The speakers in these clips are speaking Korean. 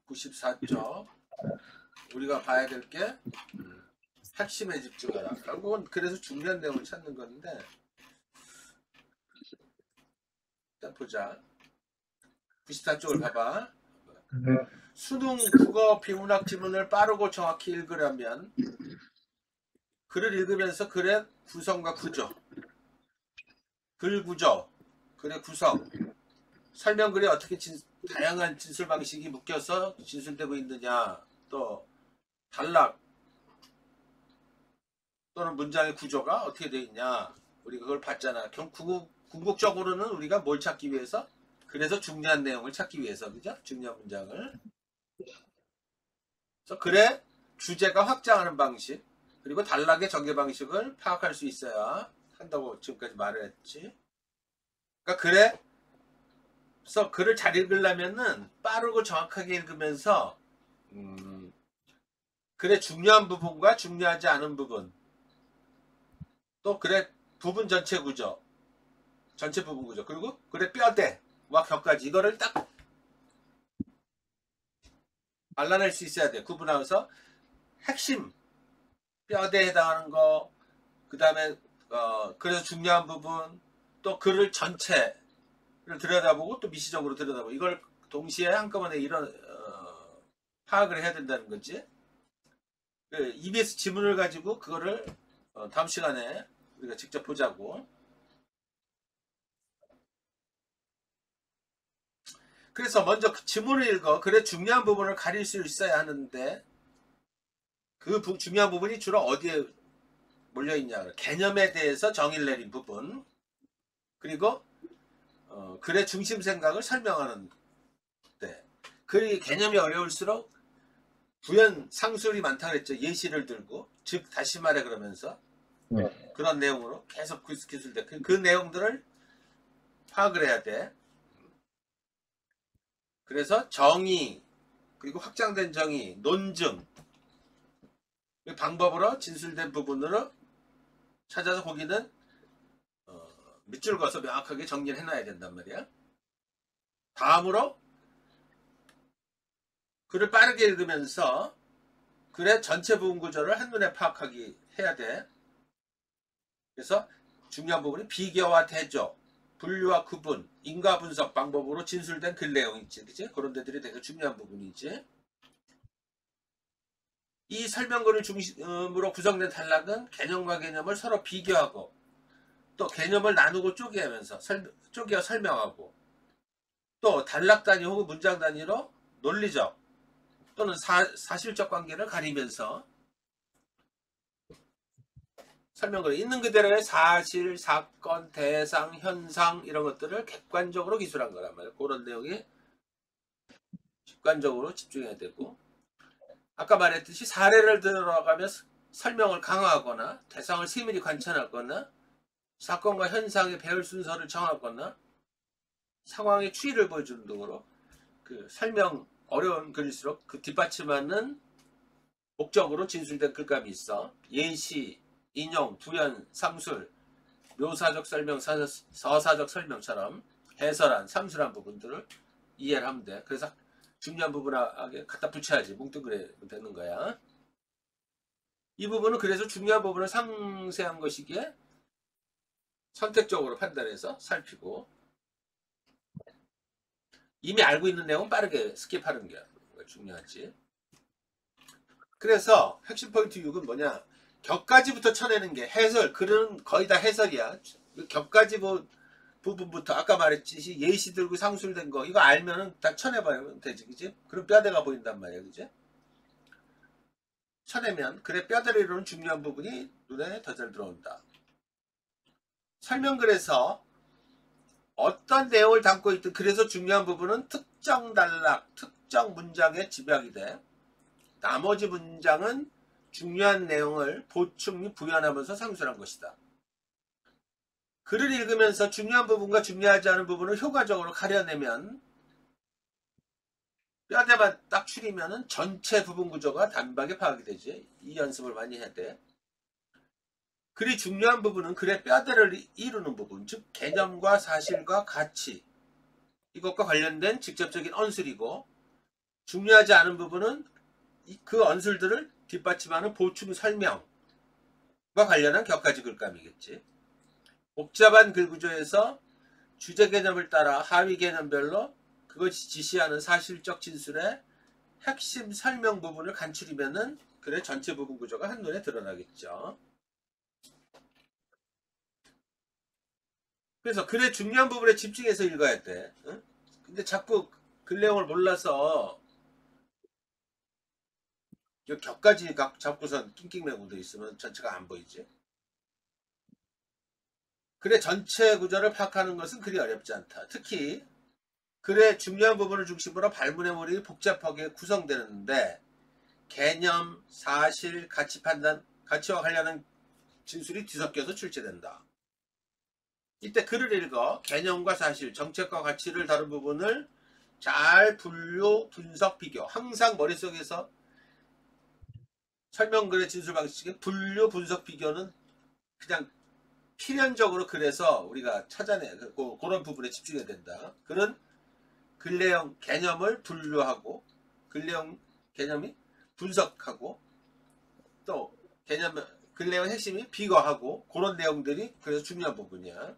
94쪽 우리가 봐야 될 게 핵심에 집중하라. 결국은 그래서 중요한 내용을 찾는 건데, 일단 보자. 94쪽을 봐봐. 수능 국어 비문학 지문을 빠르고 정확히 읽으려면 글을 읽으면서 글의 구성과 구조, 글 구조, 글의 구성, 설명글에 어떻게 다양한 진술 방식이 묶여서 진술되고 있느냐, 또 단락 또는 문장의 구조가 어떻게 되어 있냐, 우리가 그걸 봤잖아. 궁극적으로는 우리가 뭘 찾기 위해서? 그래서 중요한 내용을 찾기 위해서, 그죠? 중요한 문장을. 그래서 글의 주제가 확장하는 방식, 그리고 단락의 전개 방식을 파악할 수 있어야 한다고 지금까지 말을 했지. 그러니까 그래서 글을 잘 읽으려면은 빠르고 정확하게 읽으면서 글의 중요한 부분과 중요하지 않은 부분, 또 글의 부분 전체 구조, 전체 부분 구조, 그리고 글의 뼈대와 격까지 이거를 딱 알아낼 수 있어야 돼. 구분하면서 핵심 뼈대에 해당하는 거, 그 다음에 그래서 중요한 부분, 또 글을 전체를 들여다보고 또 미시적으로 들여다보고, 이걸 동시에 한꺼번에 이런 파악을 해야 된다는 거지. 그 EBS 지문을 가지고 그거를 다음 시간에 우리가 직접 보자고. 그래서 먼저 그 지문을 읽어 글의 중요한 부분을 가릴 수 있어야 하는데, 그 중요한 부분이 주로 어디에 몰려있냐, 개념에 대해서 정의를 내린 부분, 그리고 글의 중심 생각을 설명하는 데, 글이 개념이 어려울수록 부연 상술이 많다 그랬죠. 예시를 들고, 즉 다시 말해 그러면서 그런 내용으로 계속 기술돼. 그 내용들을 파악을 해야 돼. 그래서 정의, 그리고 확장된 정의, 논증, 방법으로 진술된 부분으로 찾아서 거기는 밑줄 그어서 명확하게 정리를 해놔야 된단 말이야. 다음으로 글을 빠르게 읽으면서 글의 전체 부분 구조를 한눈에 파악하기 해야 돼. 그래서 중요한 부분이 비교와 대조, 분류와 구분, 인과 분석 방법으로 진술된 글 내용이 있지, 그치? 그런 데들이 되게 중요한 부분이지. 이 설명글을 중심으로 구성된 단락은 개념과 개념을 서로 비교하고, 또 개념을 나누고 쪼개면서 쪼개어 설명하고, 또 단락 단위 혹은 문장 단위로 논리적 또는 사실적 관계를 가리면서 설명글에 있는 그대로의 사실, 사건, 대상, 현상 이런 것들을 객관적으로 기술한 거란 말이에요. 그런 내용이 직관적으로 집중해야 되고, 아까 말했듯이 사례를 들어가며 설명을 강화하거나 대상을 세밀히 관찰하거나 사건과 현상의 배열 순서를 정하거나 상황의 추이를 보여주는 등으로 그 설명 어려운 글일수록 그 뒷받침하는 목적으로 진술된 글감이 있어. 예시, 인용, 부연, 상술, 묘사적 설명, 서사적 설명처럼 해설한, 상술한 부분들을 이해를 하면 돼. 그래서 중요한 부분하게 갖다 붙여야지. 뭉뚱그려 되는 거야. 이 부분은 그래서 중요한 부분을 상세한 것이기에 선택적으로 판단해서 살피고, 이미 알고 있는 내용은 빠르게 스킵하는 게 중요하지. 그래서 핵심 포인트 6은 뭐냐, 격까지부터 쳐내는 게 해설. 글은 거의 다 해설이야. 격까지 부분부터 아까 말했듯이 예시 들고 상술된 거 이거 알면은 다 쳐내버리면 되지, 그지? 그럼 뼈대가 보인단 말이야, 그지? 쳐내면 글의 뼈대를 이루는 중요한 부분이 눈에 더 잘 들어온다. 설명글에서 어떤 내용을 담고 있든 그래서 중요한 부분은 특정 단락, 특정 문장에 집약이 돼. 나머지 문장은 중요한 내용을 보충 및 부연하면서 상술한 것이다. 글을 읽으면서 중요한 부분과 중요하지 않은 부분을 효과적으로 가려내면, 뼈대만 딱 추리면은 전체 부분 구조가 단박에 파악이 되지. 이 연습을 많이 해야 돼. 글이 중요한 부분은 글의 뼈대를 이루는 부분, 즉 개념과 사실과 가치, 이것과 관련된 직접적인 언술이고, 중요하지 않은 부분은 그 언술들을 뒷받침하는 보충 설명과 관련한 격가지 글감이겠지. 복잡한 글 구조에서 주제 개념을 따라 하위 개념별로 그것이 지시하는 사실적 진술의 핵심 설명 부분을 간추리면은 글의 전체 부분 구조가 한눈에 드러나겠죠. 그래서 글의 중요한 부분에 집중해서 읽어야 돼. 응? 근데 자꾸 글 내용을 몰라서 격까지 잡고선 낑낑매고 돼 있으면 전체가 안 보이지. 글의 전체 구조를 파악하는 것은 그리 어렵지 않다. 특히 글의 중요한 부분을 중심으로 발문의 몰입이 복잡하게 구성되는데 개념, 사실, 가치 판단, 가치와 관련한 진술이 뒤섞여서 출제된다. 이때 글을 읽어 개념과 사실, 정책과 가치를 다룬 부분을 잘 분류, 분석, 비교. 항상 머릿속에서 설명글의 진술 방식의 분류, 분석, 비교는 그냥 필연적으로 그래서 우리가 찾아내 그런 부분에 집중해야 된다. 그런 글 내용 개념을 분류하고 글 내용 개념이 분석하고 또 개념 글 내용 핵심이 비교하고 그런 내용들이 그래서 중요한 부분이야.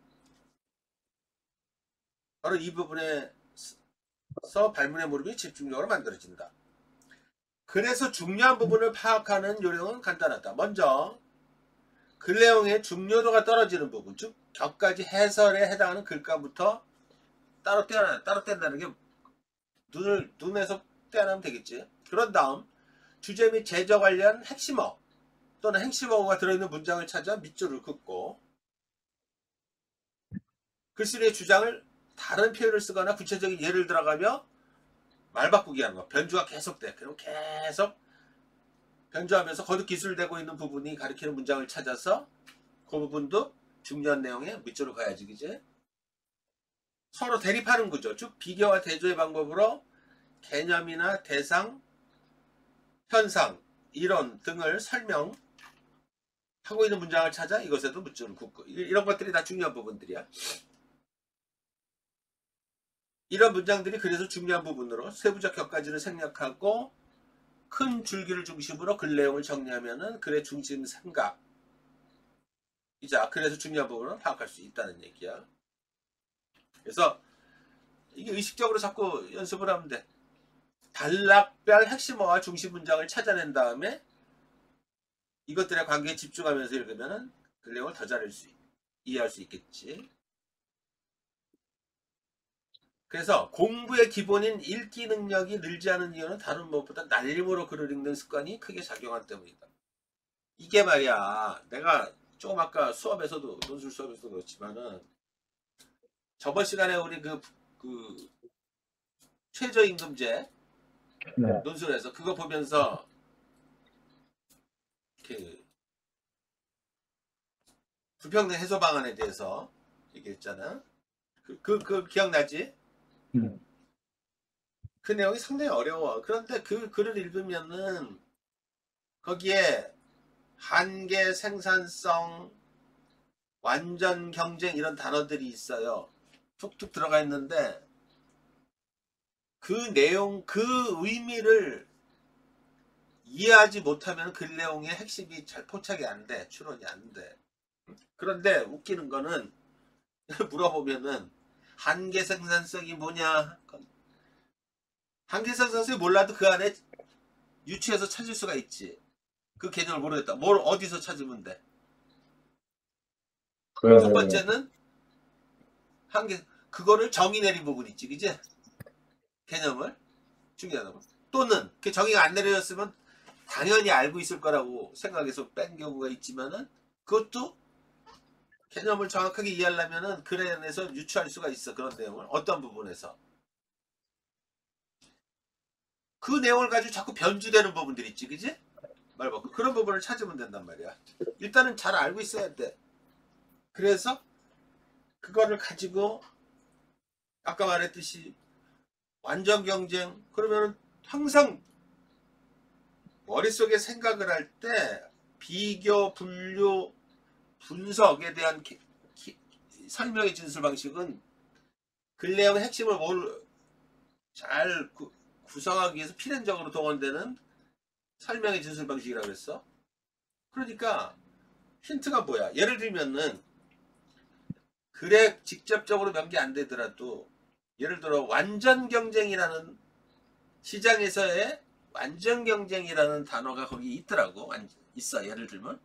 바로 이 부분에서 발문의 몰입이 집중적으로 만들어진다. 그래서 중요한 부분을 파악하는 요령은 간단하다. 먼저 글 내용의 중요도가 떨어지는 부분, 즉 격가지 해설에 해당하는 글감부터 따로 떼어낸다는 게 눈에서 떼어내면 되겠지. 그런 다음 주제 및 제저 관련 핵심어 또는 핵심어가 들어있는 문장을 찾아 밑줄을 긋고 글쓰기의 주장을 다른 표현을 쓰거나 구체적인 예를 들어가며 말 바꾸기 하는 거. 변주가 계속돼. 그리고 계속 변주하면서 거듭 기술되고 있는 부분이 가리키는 문장을 찾아서 그 부분도 중요한 내용에 밑줄을 가야지, 그지? 서로 대립하는 구조, 즉 비교와 대조의 방법으로 개념이나 대상, 현상, 이론 등을 설명하고 있는 문장을 찾아 이것에도 밑줄을 긋고 이런 것들이 다 중요한 부분들이야. 이런 문장들이 그래서 중요한 부분으로 세부적 격가지를 생략하고 큰 줄기를 중심으로 글 내용을 정리하면은 글의 중심 생각 이자 그래서 중요한 부분을 파악할 수 있다는 얘기야. 그래서 이게 의식적으로 자꾸 연습을 하면 돼. 단락별 핵심어와 중심 문장을 찾아낸 다음에 이것들의 관계에 집중하면서 읽으면은 글 내용을 더 잘 이해할 수 있겠지. 그래서 공부의 기본인 읽기 능력이 늘지 않은 이유는 다른 무엇보다 날림으로 글을 읽는 습관이 크게 작용한 때문이다. 이게 말이야. 내가 조금 아까 수업에서도 논술 수업에서도 그렇지만은 저번 시간에 우리 그 최저임금제 네. 논술에서 그거 보면서 그 불평등 해소 방안에 대해서 얘기했잖아. 그 기억나지? 그 내용이 상당히 어려워. 그런데 그 글을 읽으면은 거기에 한계, 생산성, 완전 경쟁 이런 단어들이 있어요. 툭툭 들어가 있는데 그 내용, 그 의미를 이해하지 못하면 글 내용의 핵심이 잘 포착이 안 돼. 추론이 안 돼. 그런데 웃기는 거는 물어보면은 한계 생산성이 뭐냐? 한계 생산성이 몰라도 그 안에 유추해서 찾을 수가 있지. 그 개념을 모르겠다. 뭘 어디서 찾으면 돼? 첫 번째는 한계 그거를 정의 내린 부분 있지, 그지? 개념을 중요하다고. 또는 그 정의가 안 내려졌으면 당연히 알고 있을 거라고 생각해서 뺀 경우가 있지만은 그것도 개념을 정확하게 이해하려면은 글에 안에서 유추할 수가 있어. 그런 내용을 어떤 부분에서 그 내용을 가지고 자꾸 변주되는 부분들이 있지, 그지? 말 바꾸 그런 부분을 찾으면 된단 말이야. 일단은 잘 알고 있어야 돼. 그래서 그거를 가지고 아까 말했듯이 완전 경쟁 그러면 항상 머릿속에 생각을 할 때 비교, 분류, 분석에 대한 설명의 진술 방식은 글 내용의 핵심을 잘 구성하기 위해서 필연적으로 동원되는 설명의 진술 방식이라고 했어. 그러니까 힌트가 뭐야? 예를 들면은 글에 직접적으로 명기 안 되더라도 예를 들어 완전 경쟁이라는 시장에서의 완전 경쟁이라는 단어가 거기 있더라고. 있어. 예를 들면.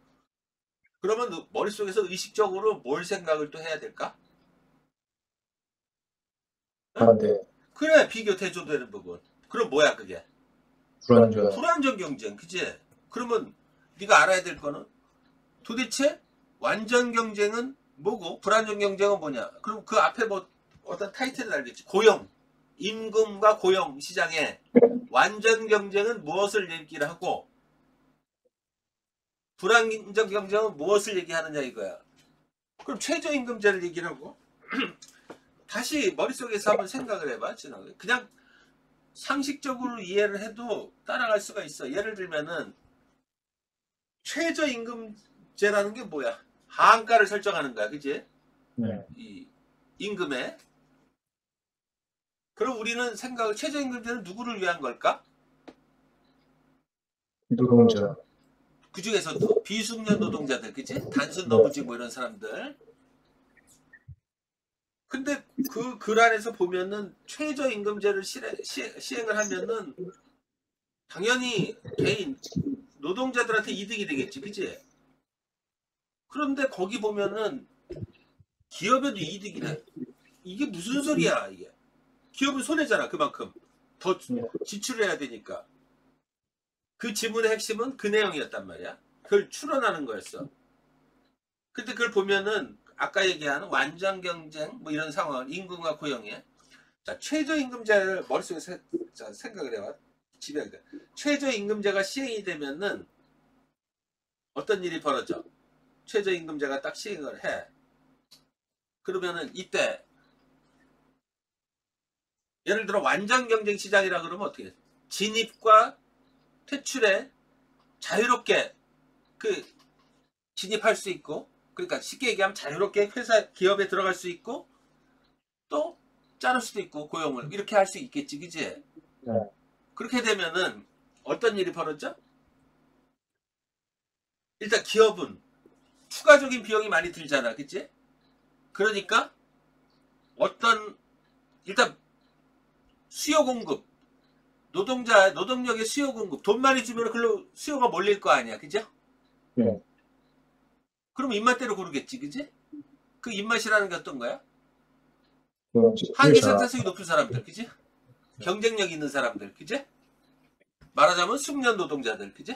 그러면 머릿속에서 의식적으로 뭘 생각을 또 해야 될까? 응? 아, 네. 그래. 비교 대조되는 부분. 그럼 뭐야 그게? 불완전. 불완전 경쟁. 그치? 그러면 네가 알아야 될 거는 도대체 완전 경쟁은 뭐고 불완전 경쟁은 뭐냐? 그럼 그 앞에 뭐 어떤 타이틀을 알겠지. 고용. 임금과 고용 시장에 완전 경쟁은 무엇을 얘기를 하고 불완전 경쟁은 무엇을 얘기하느냐 이거야. 그럼 최저임금제를 얘기를 하고 다시 머릿속에서 한번 생각을 해봐. 그냥 상식적으로 이해를 해도 따라갈 수가 있어. 예를 들면은 최저임금제라는 게 뭐야? 하한가를 설정하는 거야. 그치? 네. 이 임금에. 그럼 우리는 생각을 최저임금제는 누구를 위한 걸까? 노동자. 그 중에서도 비숙련 노동자들, 그치? 단순 네. 노무직 뭐 이런 사람들. 근데 그 글 안에서 보면은 최저임금제를 시행을 하면은 당연히 개인 노동자들한테 이득이 되겠지, 그치? 그런데 거기 보면은 기업에도 이득이래. 이게 무슨 소리야, 이게? 기업은 손해잖아, 그만큼. 더 네. 지출해야 되니까. 그 지문의 핵심은 그 내용이었단 말이야. 그걸 추론하는 거였어. 근데 그걸 보면은 아까 얘기한 완전 경쟁 뭐 이런 상황, 임금과 고용에 자 최저임금제를 머릿속에 생각을 해봐. 집에 최저임금제가 시행이 되면은 어떤 일이 벌어져? 최저임금제가 딱 시행을 해. 그러면은 이때 예를 들어 완전 경쟁 시장이라 그러면 어떻게 해? 진입과 퇴출에 자유롭게 그 진입할 수 있고, 그러니까 쉽게 얘기하면 자유롭게 회사 기업에 들어갈 수 있고 또 자를 수도 있고 고용을 이렇게 할 수 있겠지, 그지? 네. 그렇게 되면은 어떤 일이 벌어져? 일단 기업은 추가적인 비용이 많이 들잖아, 그치? 그러니까 어떤 일단 수요 공급 노동력의 수요 공급 돈 많이 주면 글로 수요가 몰릴 거 아니야, 그죠? 네. 그럼 입맛대로 고르겠지, 그지? 그 입맛이라는 게 어떤 거야? 그럼 한계 회사. 생산성이 높은 사람들, 그지? 경쟁력 있는 사람들, 그지? 말하자면 숙련 노동자들, 그지?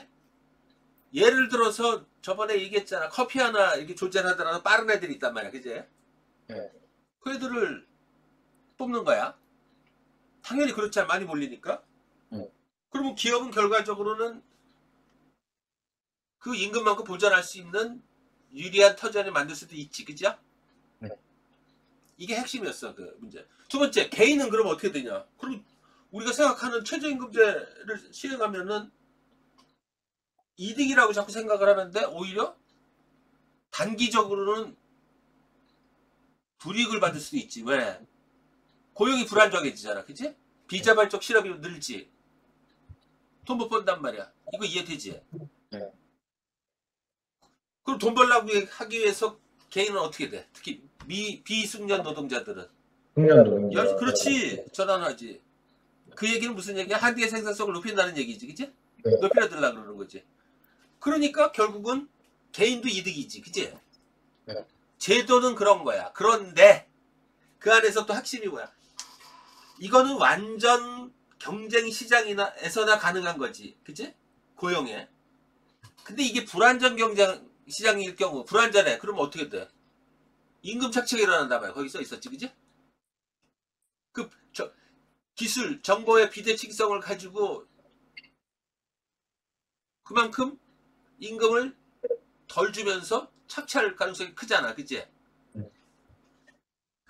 예를 들어서 저번에 얘기했잖아. 커피 하나 이렇게 존재하더라도 빠른 애들이 있단 말이야, 그지? 네. 그 애들을 뽑는 거야. 당연히 그렇지, 많이 몰리니까. 네. 그러면 기업은 결과적으로는 그 임금만큼 보전할 수 있는 유리한 터전을 만들 수도 있지, 그죠? 네. 이게 핵심이었어, 그 문제. 두 번째, 개인은 그럼 어떻게 되냐? 그럼 우리가 생각하는 최저임금제를 시행하면은 이득이라고 자꾸 생각을 하는데 오히려 단기적으로는 불이익을 받을 수도 있지. 왜? 고용이 불안정해지잖아, 그치? 비자발적 실업이 늘지. 돈 못 번단 말이야. 이거 이해되지? 네. 그럼 돈 벌라고 하기 위해서 개인은 어떻게 돼? 특히 비숙련 노동자들은. 숙련 노동자. 그렇지. 전환하지. 그 얘기는 무슨 얘기야? 한국의 생산성을 높인다는 얘기지, 그치? 네. 높여달라 그러는 거지. 그러니까 결국은 개인도 이득이지, 그치? 네. 제도는 그런 거야. 그런데 그 안에서 또 핵심이 뭐야? 이거는 완전 경쟁 시장에서나 가능한 거지, 그치? 고용에. 근데 이게 불안전 경쟁 시장일 경우 불안전해. 그러면 어떻게 돼? 임금 착취가 일어난단 말이야. 거기 써 있었지, 그치? 기술, 정보의 비대칭성을 가지고 그만큼 임금을 덜 주면서 착취할 가능성이 크잖아, 그치?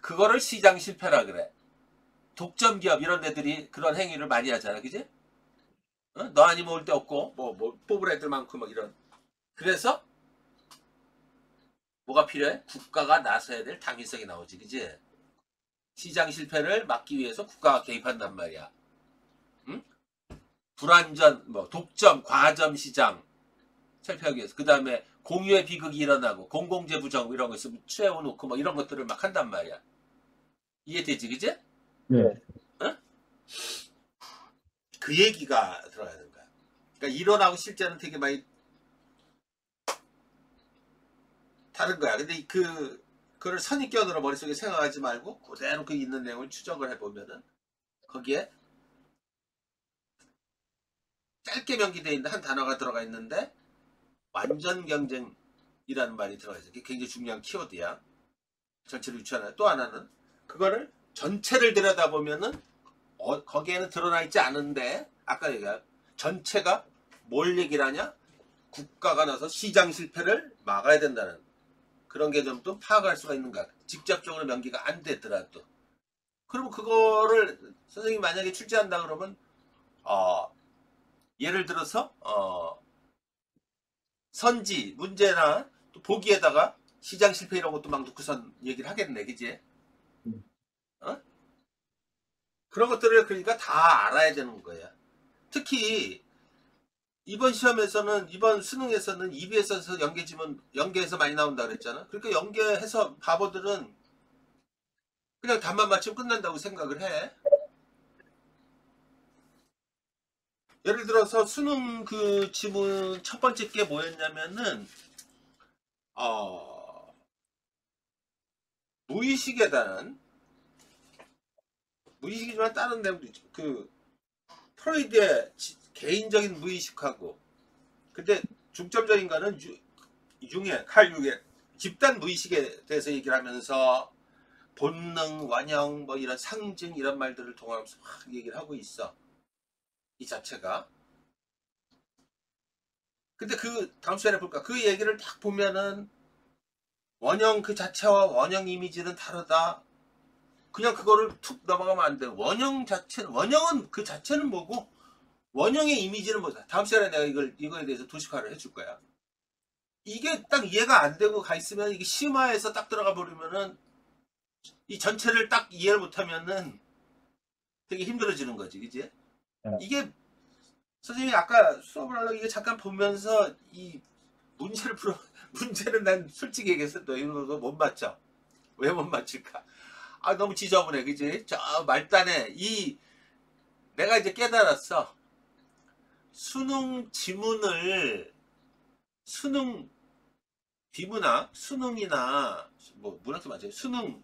그거를 시장 실패라 그래. 독점 기업 이런 데들이 그런 행위를 많이 하잖아, 그치? 어? 너 아니면 올 데 없고 뭐 뽑을 애들 많고 뭐 이런. 그래서 뭐가 필요해? 국가가 나서야 될 당위성이 나오지, 그치? 시장 실패를 막기 위해서 국가가 개입한단 말이야. 응? 불완전, 뭐 독점, 과점 시장 살펴하기 위해서. 그 다음에 공유의 비극이 일어나고 공공재 부정 이런 거 있으면 채워놓고 뭐 이런 것들을 막 한단 말이야. 이해되지, 그지? 네. 어? 그 얘기가 들어가는 거야. 그러니까 이론하고 실제는 되게 많이 다른 거야. 근데 그걸 선입견으로 머릿속에 생각하지 말고 그대로 그 있는 내용을 추적을 해보면은 거기에 짧게 명기되어 있는 한 단어가 들어가 있는데 완전 경쟁이라는 말이 들어가 있어. 이게 굉장히 중요한 키워드야. 전체를 유추하는. 또 하나는 그거를 전체를 들여다보면은 거기에는 드러나 있지 않은데 아까 얘기한 전체가 뭘 얘기를 하냐? 국가가 나서 시장 실패를 막아야 된다는 그런 개념도 파악할 수가 있는 거야. 직접적으로 명기가 안 되더라도. 그러면 그거를 선생님이 만약에 출제한다 그러면 예를 들어서 선지 문제나 또 보기에다가 시장 실패 이런 것도 막 놓고선 얘기를 하겠네, 그지? 어? 그런 것들을 그러니까 다 알아야 되는 거야. 특히 이번 시험에서는 이번 수능에서는 EBS에서 연계지문 연계해서 많이 나온다 그랬잖아. 그러니까 연계해서 바보들은 그냥 답만 맞추면 끝난다고 생각을 해. 예를 들어서 수능 그 지문 첫 번째 게 뭐였냐면은 무의식에 대한 무의식이지만 다른 내용도 있죠. 그 프로이드의 개인적인 무의식하고 근데 중점적인 거는 칼 융의 집단 무의식에 대해서 얘기를 하면서 본능, 원형, 뭐 이런 상징 이런 말들을 통하면서 막 얘기를 하고 있어. 이 자체가. 근데 그 다음 시간에 볼까? 그 얘기를 딱 보면은 원형 그 자체와 원형 이미지는 다르다. 그냥 그거를 툭 넘어가면 안 돼. 원형은 그 자체는 뭐고 원형의 이미지는 뭐다. 다음 시간에 내가 이거에 대해서 도식화를 해줄 거야. 이게 딱 이해가 안 되고 가 있으면 이게 심화해서 딱 들어가 버리면은 이 전체를 딱 이해를 못하면은 되게 힘들어지는 거지, 그지? 네. 이게 선생님이 아까 수업을 하려고 이게 잠깐 보면서 이 문제는 난 솔직히 얘기해서 너 이런 거 못 맞죠? 왜 못 맞힐까? 너무 지저분해, 그지? 저 말단에 내가 이제 깨달았어. 수능 지문을 수능 비문학 수능이나 뭐 문학도 맞아요. 수능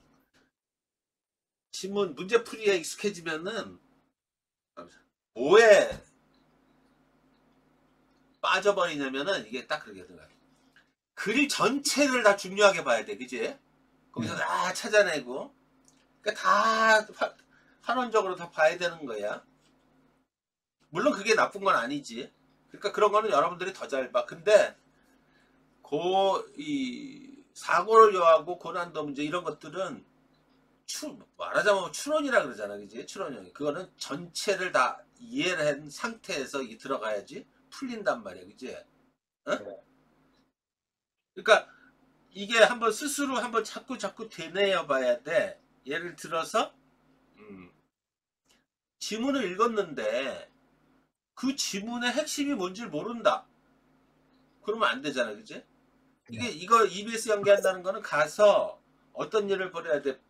지문 문제풀이에 익숙해지면은 뭐에 빠져버리냐면은 이게 딱 그러거든. 글 전체를 다 중요하게 봐야 돼, 그지? 거기서 다 찾아내고, 그러니까 다 환원적으로 다 봐야 되는 거야. 물론 그게 나쁜 건 아니지. 그러니까 그런 거는 여러분들이 더 잘 봐. 근데 이 사고를 요하고 고난도 문제 이런 것들은 말하자면 추론이라 그러잖아, 그지? 추론형. 그거는 전체를 다 이해를 한 상태에서 이게 들어가야지 풀린단 말이야, 그지? 어? 그러니까 이게 한번 스스로 한번 자꾸 되뇌어 봐야 돼. 예를 들어서 지문을 읽었는데 그 지문의 핵심이 뭔지 시모른다. 그러면 안 되잖아, 그지? 이거 EBS 연계한다는 거는 가서 어떤 일을 벌여야 돼.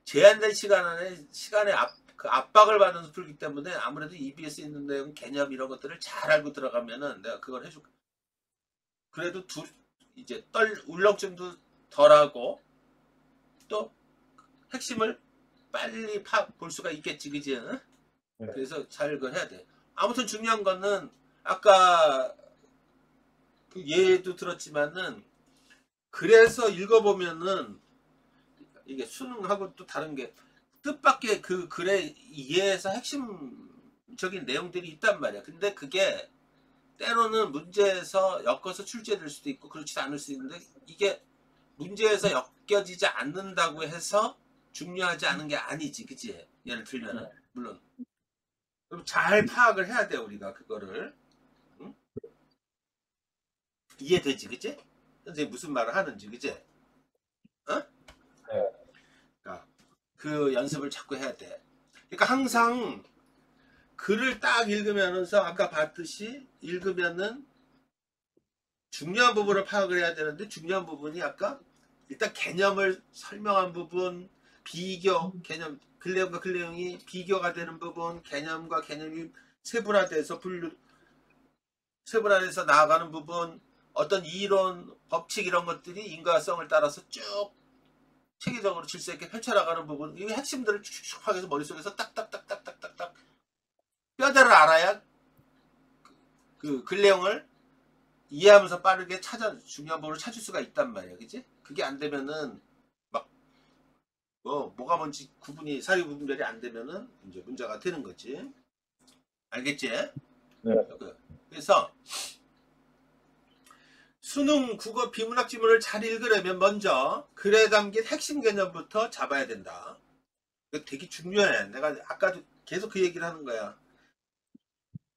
제한된 시간에 그 압박을 받으면서 풀기 때문에 아무래도 EBS 있는 내용 개념 이런 것들을 잘 알고 들어가면은 내가 그걸 해줄게. 그래도 이제 울렁증도 덜하고 또 핵심을 빨리 볼 수가 있겠지, 그지? 응? 네. 그래서 잘 그걸 해야 돼. 아무튼 중요한 거는 아까 그 예도 들었지만은 그래서 읽어보면은 이게 수능하고 또 다른 게 뜻밖의 그 글의 이해에서 핵심적인 내용들이 있단 말이야. 근데 그게 때로는 문제에서 엮어서 출제될 수도 있고 그렇지 않을 수 있는데 이게 문제에서 엮여지지 않는다고 해서 중요하지 않은 게 아니지, 그치? 예를 들면은 물론 그럼 잘 파악을 해야 돼 우리가 그거를. 응? 이해되지, 그치? 선생님 무슨 말을 하는지, 그치? 어? 네. 그러니까 그 연습을 자꾸 해야 돼. 그러니까 항상 글을 딱 읽으면서 아까 봤듯이 읽으면은 중요한 부분을 파악을 해야 되는데 중요한 부분이 아까 일단 개념을 설명한 부분, 비교, 개념, 근래형과 근래형이 비교가 되는 부분, 개념과 개념이 세분화돼서 나아가는 부분, 어떤 이론, 법칙 이런 것들이 인과성을 따라서 쭉 체계적으로 질서 있게 펼쳐나가는 부분, 이 핵심들을 쭉쭉 파악해서 머릿속에서 딱딱딱딱딱딱딱 뼈대를 알아야 그 근래형을 이해하면서 빠르게 중요한 부분을 찾을 수가 있단 말이야. 그지? 그게 안 되면은 막 뭐가 뭔지 사리 구분별이 안 되면은 이제 문제가 되는 거지. 알겠지? 네. 그래서 수능 국어 비문학 지문을 잘 읽으려면 먼저 글에 담긴 핵심 개념부터 잡아야 된다. 이거 되게 중요해. 내가 아까도 계속 그 얘기를 하는 거야.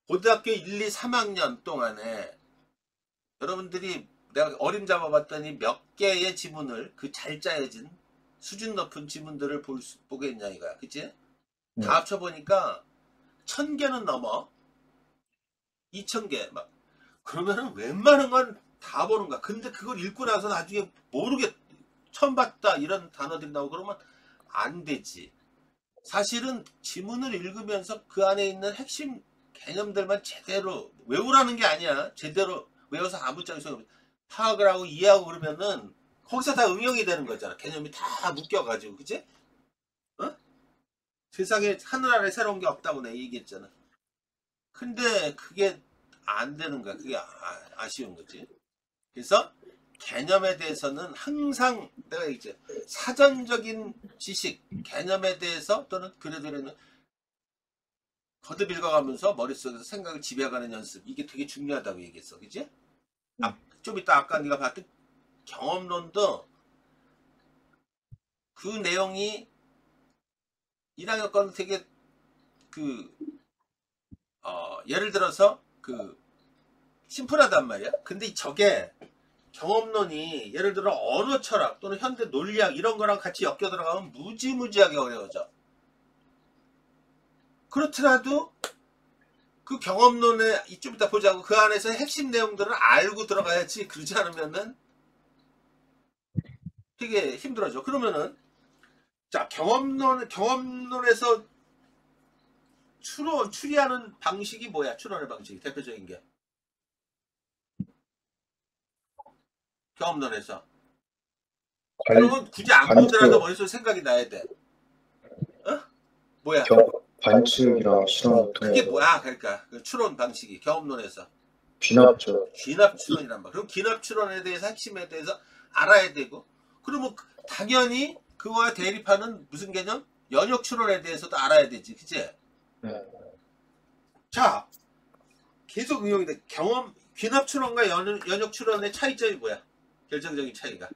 고등학교 1, 2, 3학년 동안에 여러분들이 내가 어림 잡아봤더니 몇 개의 지문을 그 잘 짜여진 수준 높은 지문들을 보겠냐 이거야. 그치? 네. 다 합쳐보니까 1000개는 넘어. 2000개 막. 그러면은 웬만한 건 다 보는 거야. 근데 그걸 읽고 나서 나중에 처음 봤다 이런 단어들이 나오고 그러면 안 되지. 사실은 지문을 읽으면서 그 안에 있는 핵심 개념들만 제대로 외우라는 게 아니야. 제대로 외워서 아무짝에 소용없어. 파악을 하고 이해하고 그러면은 거기서 다 응용이 되는 거잖아. 개념이 다 묶여가지고, 그치? 어? 세상에 하늘 아래 새로운 게 없다고 내가 얘기했잖아. 근데 그게 안 되는 거야. 그게 아쉬운 거지. 그래서 개념에 대해서는 항상 내가 얘기했지. 사전적인 지식, 개념에 대해서 또는 그래도 거듭 읽어가면서 머릿속에서 생각을 지배해가는 연습. 이게 되게 중요하다고 얘기했어. 그치? 좀 이따 아까 네가 봤던 경험론도 그 내용이 1학년 건 되게 예를 들어서 심플하단 말이야. 근데 저게 경험론이 예를 들어 언어 철학 또는 현대 논리학 이런 거랑 같이 엮여 들어가면 무지무지하게 어려워져. 그렇더라도 그 경험론에 좀 이따 보자고 그 안에서 핵심 내용들을 알고 들어가야지. 그러지 않으면은 되게 힘들어져. 그러면은 자 경험론에서 추리하는 방식이 뭐야? 추론의 방식이 대표적인 게 경험론에서. 그러면 굳이 안 보더라도 머릿속에 생각이 나야 돼. 어? 뭐야? 관측이랑 실험을 그게 통해서 뭐야? 그러니까 그 추론 방식이 경험론에서 귀납죠. 귀납 추론이란 말. 그럼 귀납 추론에 대해서 핵심에 대해서 알아야 되고, 그러면 당연히 그거와 대립하는 무슨 개념? 연역 추론에 대해서도 알아야 되지, 그치? 네. 자, 계속 응용이 돼. 귀납 추론과 연역 추론의 차이점이 뭐야? 결정적인 차이가.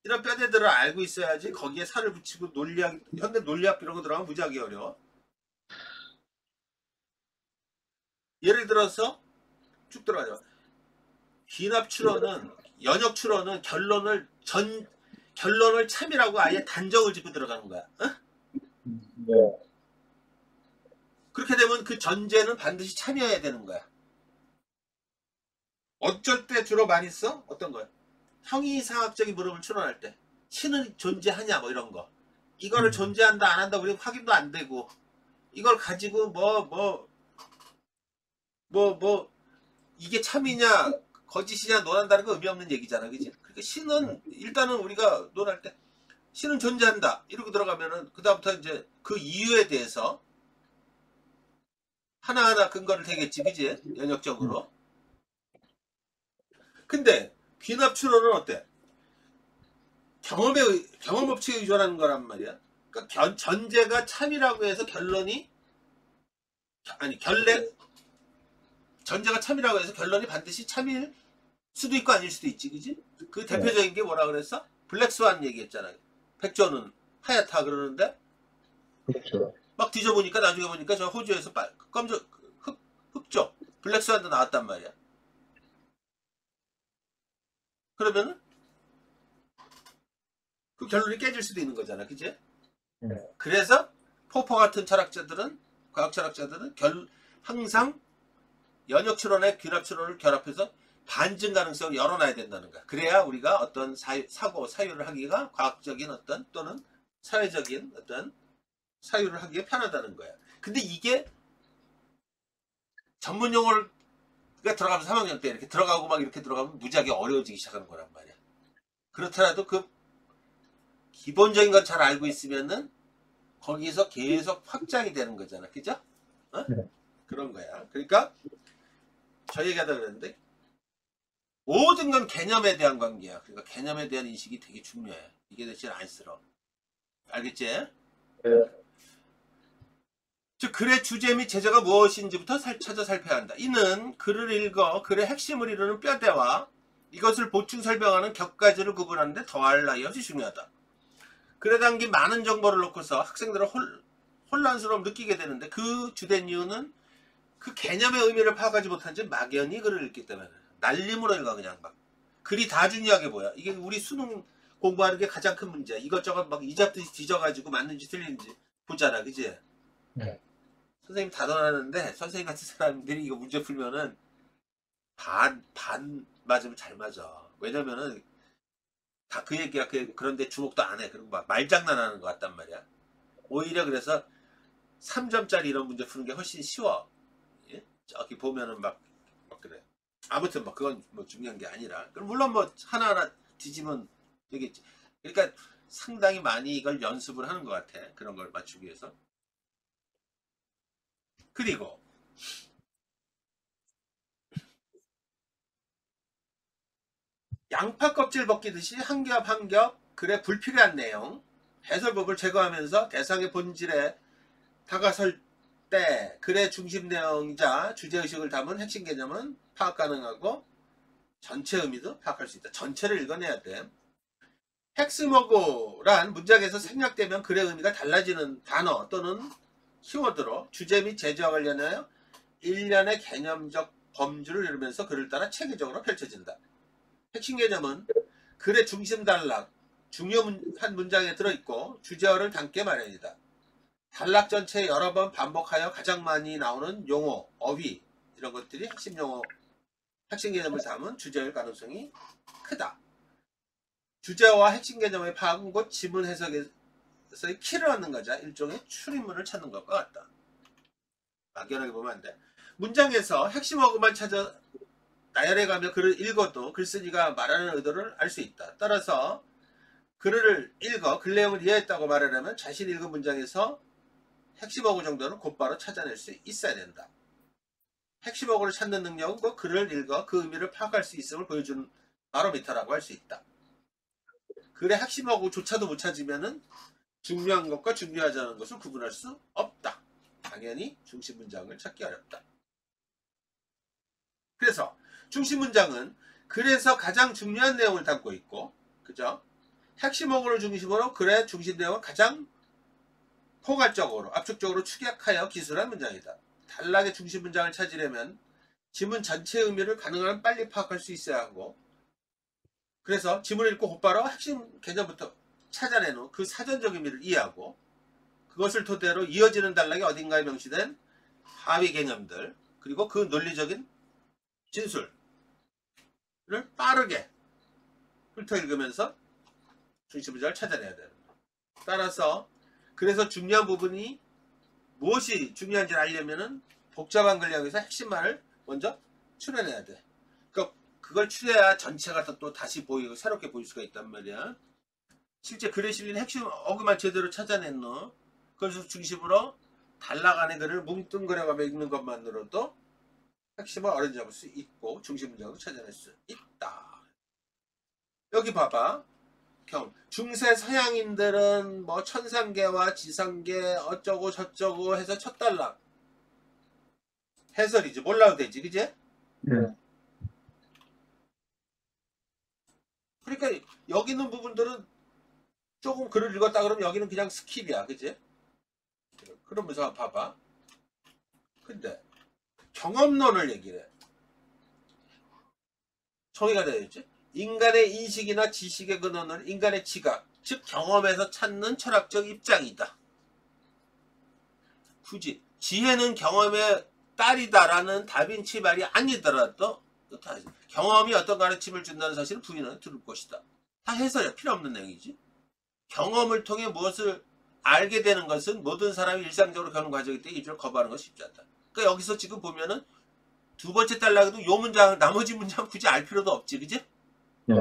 이런 뼈대들을 알고 있어야지 거기에 살을 붙이고 현대 논리학 이런 거 들어가면 무지하게 어려워. 예를 들어서 쭉 들어가죠. 귀납 추론은 연역 추론은 결론을 참이라고 아예 단정을 짓고 들어가는 거야. 어? 네. 그렇게 되면 그 전제는 반드시 참여해야 되는 거야. 어쩔 때 주로 많이 써? 어떤 거야? 형이상학적인 물음을 추론할 때 신은 존재하냐 뭐 이런 거. 이거를 존재한다 안 한다 우리 확인도 안 되고 이걸 가지고 이게 참이냐 거짓이냐 논한다는 건 의미 없는 얘기잖아, 그지? 그러니까 신은 일단은 우리가 논할 때 신은 존재한다 이러고 들어가면은 그 다음부터 이제 그 이유에 대해서 하나하나 근거를 대겠지, 그지? 연역적으로. 근데 귀납 추론은 어때? 경험 법칙에 의존하는 거란 말이야. 그러니까 전제가 참이라고 해서 전제가 참이라고 해서 결론이 반드시 참일 수도 있고 아닐 수도 있지, 그지? 그 대표적인 게 뭐라 그랬어? 블랙스완 얘기했잖아요. 백조는 하얗다 그러는데 그렇죠. 막 뒤져보니까 나중에 보니까 저 호주에서 흑조 블랙스완도 나왔단 말이야. 그러면은 그 결론이 깨질 수도 있는 거잖아, 그치? 네. 그래서 포퍼 같은 철학자들은 과학철학자들은 항상 연역추론에 귀납추론을 결합해서 반증 가능성을 열어놔야 된다는 거야. 그래야 우리가 어떤 사유를 하기가 과학적인 어떤 또는 사회적인 어떤 사유를 하기에 편하다는 거야. 근데 이게 전문 용어가 들어가면 3학년 때 이렇게 들어가고 막 이렇게 들어가면 무지하게 어려워지기 시작하는 거란 말이야. 그렇더라도 그 기본적인 걸 잘 알고 있으면은 거기서 계속 확장이 되는 거잖아. 그죠? 어? 네. 그런 거야. 그러니까 저 얘기하다 그랬는데 모든 건 개념에 대한 관계야. 그러니까 개념에 대한 인식이 되게 중요해. 이게 대신 안쓰러워. 알겠지? 네. 즉 글의 주제 및 제재가 무엇인지부터 찾아 살펴야 한다. 이는 글을 읽어 글의 핵심을 이루는 뼈대와 이것을 보충 설명하는 격가지를 구분하는데 더할 나위 없이 중요하다. 글에 담긴 많은 정보를 놓고서 학생들은 혼란스러움 느끼게 되는데 그 주된 이유는 그 개념의 의미를 파악하지 못한 채 막연히 글을 읽기 때문에 날림으로 읽어. 그냥 막 글이 다 중요하게 보여. 이게 우리 수능 공부하는 게 가장 큰 문제야. 이것저것 막 이잡듯이 뒤져가지고 맞는지 틀린지 보잖아. 그지? 네. 선생님 다 don하는데 선생님 같은 사람들이 이거 문제 풀면은 반 맞으면 잘 맞아. 왜냐면은 다 그 얘기야. 그런데 주목도 안 해. 그리고 막 말장난하는 것 같단 말이야. 오히려 그래서 3점짜리 이런 문제 푸는 게 훨씬 쉬워. 예? 저기 보면은 막 그래. 아무튼 뭐 그건 뭐 중요한 게 아니라. 물론 뭐 하나하나 뒤지면 되겠지. 그러니까 상당히 많이 이걸 연습을 하는 것 같아. 그런 걸 맞추기 위해서. 그리고 양파 껍질 벗기듯이 한 겹 한 겹 글에 불필요한 내용, 해설법을 제거하면서 대상의 본질에 다가설 때 글의 중심 내용이자 주제의식을 담은 핵심 개념은 파악 가능하고 전체 의미도 파악할 수 있다. 전체를 읽어내야 돼. 핵스머그란 문장에서 생략되면 글의 의미가 달라지는 단어 또는 키워드로 주제 및 제재와 관련하여 일련의 개념적 범주를 이루면서 글을 따라 체계적으로 펼쳐진다. 핵심 개념은 글의 중심 단락, 중요한 문장에 들어있고 주제어를 담게 마련이다. 단락 전체에 여러 번 반복하여 가장 많이 나오는 용어, 어휘 이런 것들이 핵심 용어, 핵심 개념을 담은 주제일 가능성이 크다. 주제어와 핵심 개념의 파악은 곧 지문 해석에서의 키를 얻는 거자. 일종의 출입문을 찾는 것과 같다. 막연하게 보면 안 돼. 문장에서 핵심 어구만 찾아 나열해가며 글을 읽어도 글쓴이가 말하는 의도를 알 수 있다. 따라서 글을 읽어 글 내용을 이해했다고 말하려면 자신이 읽은 문장에서 핵심 어구 정도는 곧바로 찾아낼 수 있어야 된다. 핵심 어구를 찾는 능력은 그 글을 읽어 그 의미를 파악할 수 있음을 보여주는 바로미터라고 할 수 있다. 글의 핵심 어구조차도 못 찾으면 중요한 것과 중요하지 않은 것을 구분할 수 없다. 당연히 중심 문장을 찾기 어렵다. 그래서 중심 문장은 글에서 가장 중요한 내용을 담고 있고, 그죠? 핵심 어구를 중심으로 글의 중심 내용을 가장 포괄적으로, 압축적으로 축약하여 기술한 문장이다. 단락의 중심 문장을 찾으려면 지문 전체 의미를 가능한 빨리 파악할 수 있어야 하고, 그래서 지문을 읽고 곧바로 핵심 개념부터 찾아낸 후 그 사전적 의미를 이해하고, 그것을 토대로 이어지는 단락이 어딘가에 명시된 하위 개념들, 그리고 그 논리적인 진술을 빠르게 훑어 읽으면서 중심 문장을 찾아내야 돼요. 따라서 그래서 중요한 부분이 무엇이 중요한지 알려면은 복잡한 글량에서 핵심만을 먼저 추려내야 돼. 그러니까 그걸 추려야 전체가 또 다시 보이고 새롭게 보일 수가 있단 말이야. 실제 글에 실린 핵심 어구만 제대로 찾아낸 너 그것을 중심으로 단락 안에 글을 뭉뚱그려가며 읽는 것만으로도 핵심을 어려잡을 수 있고 중심 문장으로 찾아낼 수 있다. 여기 봐봐. 중세 서양인들은 뭐 천상계와 지상계 어쩌고 저쩌고 해서 첫 단락 해설이지 몰라도 되지, 그지? 네. 그러니까 여기 있는 부분들은 조금 글을 읽었다 그러면 여기는 그냥 스킵이야, 그지? 그러면서 봐봐. 근데 경험론을 얘기를 해. 정의가 되어 있지? 인간의 인식이나 지식의 근원은 인간의 지각, 즉 경험에서 찾는 철학적 입장이다. 굳이 지혜는 경험의 딸이다라는 다빈치 말이 아니더라도 경험이 어떤 가르침을 준다는 사실을 부인은 들을 것이다. 다 해설이 필요 없는 내용이지. 경험을 통해 무엇을 알게 되는 것은 모든 사람이 일상적으로 겪는 과정이기 때문에 이를 거부하는 것이 쉽지 않다. 그러니까 여기서 지금 보면은 두 번째 단락에도 요 문장, 나머지 문장 굳이 알 필요도 없지, 그지? 네.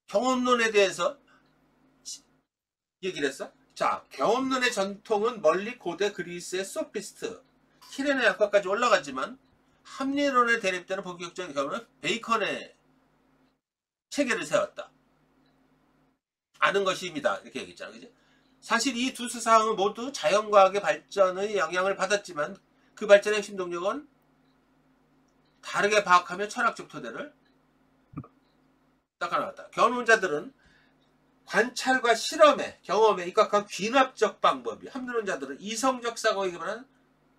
경험론에 대해서 얘기를 했어. 자, 경험론의 전통은 멀리 고대 그리스의 소피스트, 키레네 약과까지 올라갔지만 합리론에 대립되는 본격적인 경험은 베이컨의 체계를 세웠다. 아는 것입니다. 이렇게 얘기했잖아, 그지? 사실 이 두 수사항은 모두 자연과학의 발전의 영향을 받았지만 그 발전의 핵심 동력은 다르게 파악하며 철학적 토대를 닦아나갔다. 경험론자들은 관찰과 실험에, 경험에 입각한 귀납적 방법이, 합리론자들은 이성적 사고에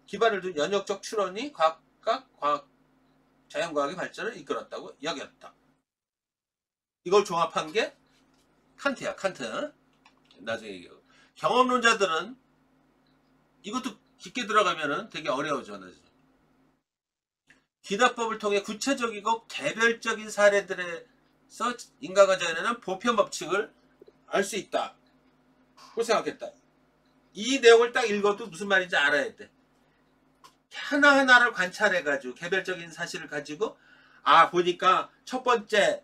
기반을 둔 연역적 추론이 각각 자연과학의 발전을 이끌었다고 여겼다. 이걸 종합한 게 칸트야, 칸트. 나중에 얘기하고. 경험론자들은 이것도 깊게 들어가면은 되게 어려워져. 귀납법을 통해 구체적이고 개별적인 사례들에서 인간과 자연에는 보편 법칙을 알 수 있다. 고 생각했다. 이 내용을 딱 읽어도 무슨 말인지 알아야 돼. 하나하나를 관찰해가지고 개별적인 사실을 가지고 보니까 첫 번째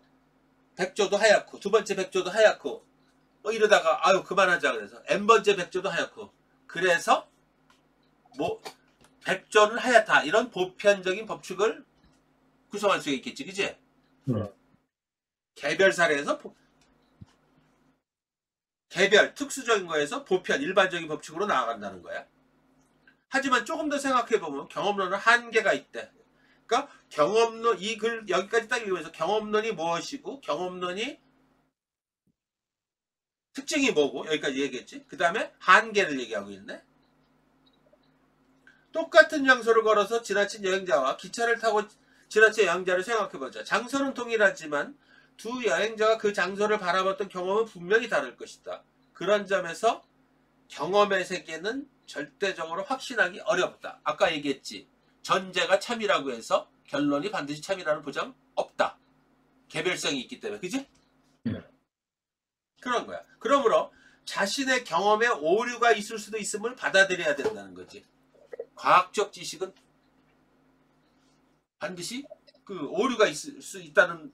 백조도 하얗고 두 번째 백조도 하얗고 이러다가 그만하자 그래서 n번째 백조도 하얗고 그래서 뭐 백조는 하얗다 이런 보편적인 법칙을 구성할 수 있겠지, 그지? 개별 사례에서 개별 특수적인 거에서 보편 일반적인 법칙으로 나아간다는 거야. 하지만 조금 더 생각해보면 경험론은 한계가 있대. 그러니까 경험론, 이 글 여기까지 딱 읽으면서 경험론이 무엇이고 경험론이 특징이 뭐고 여기까지 얘기했지. 그 다음에 한계를 얘기하고 있네. 똑같은 장소를 걸어서 지나친 여행자와 기차를 타고 지나친 여행자를 생각해보자. 장소는 동일하지만 두 여행자가 그 장소를 바라봤던 경험은 분명히 다를 것이다. 그런 점에서 경험의 세계는 절대적으로 확신하기 어렵다. 아까 얘기했지. 전제가 참이라고 해서 결론이 반드시 참이라는 보장 없다. 개별성이 있기 때문에. 그지? 그런 거야. 그러므로 자신의 경험에 오류가 있을 수도 있음을 받아들여야 된다는 거지. 과학적 지식은 반드시 그 오류가 있을 수 있다는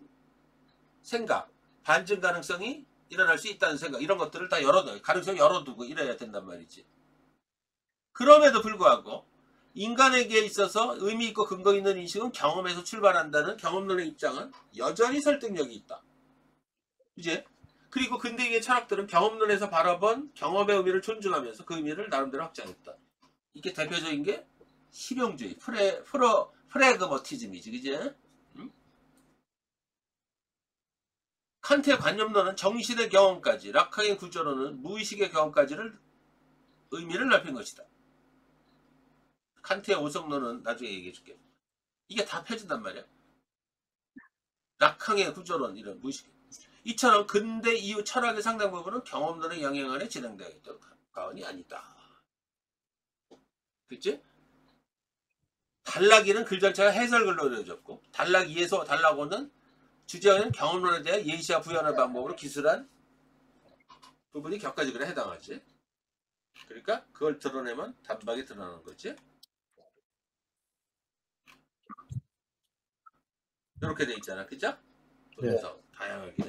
생각, 반증 가능성이 일어날 수 있다는 생각, 이런 것들을 다 가능성 열어두고 이래야 된단 말이지. 그럼에도 불구하고 인간에게 있어서 의미 있고 근거 있는 인식은 경험에서 출발한다는 경험론의 입장은 여전히 설득력이 있다. 이제 그리고 근대의 철학들은 경험론에서 바라본 경험의 의미를 존중하면서 그 의미를 나름대로 확장했다. 이게 대표적인 게 실용주의, 프레그머티즘이지, 그지? 응? 칸트의 관념론은 정신의 경험까지, 락항의 구조론은 무의식의 경험까지를 의미를 넓힌 것이다. 칸트의 오성론은 나중에 얘기해줄게. 이게 다 펴진단 말이야. 락항의 구조론, 이런 무의식. 이처럼 근대 이후 철학의 상당 부분은 경험론의 영향 아래 진행되었던 가언이 아니다. 그치? 단락 1은 글 전체가 해설글로 이루어졌고 단락 2에서 단락 5는 주제는 경험론에 대해 예시와 부연의 방법으로 기술한 부분이 격가지글에 해당하지. 그러니까 그걸 드러내면 단박에 드러나는 거지. 이렇게 돼 있잖아, 그죠? 그래서 다양하게.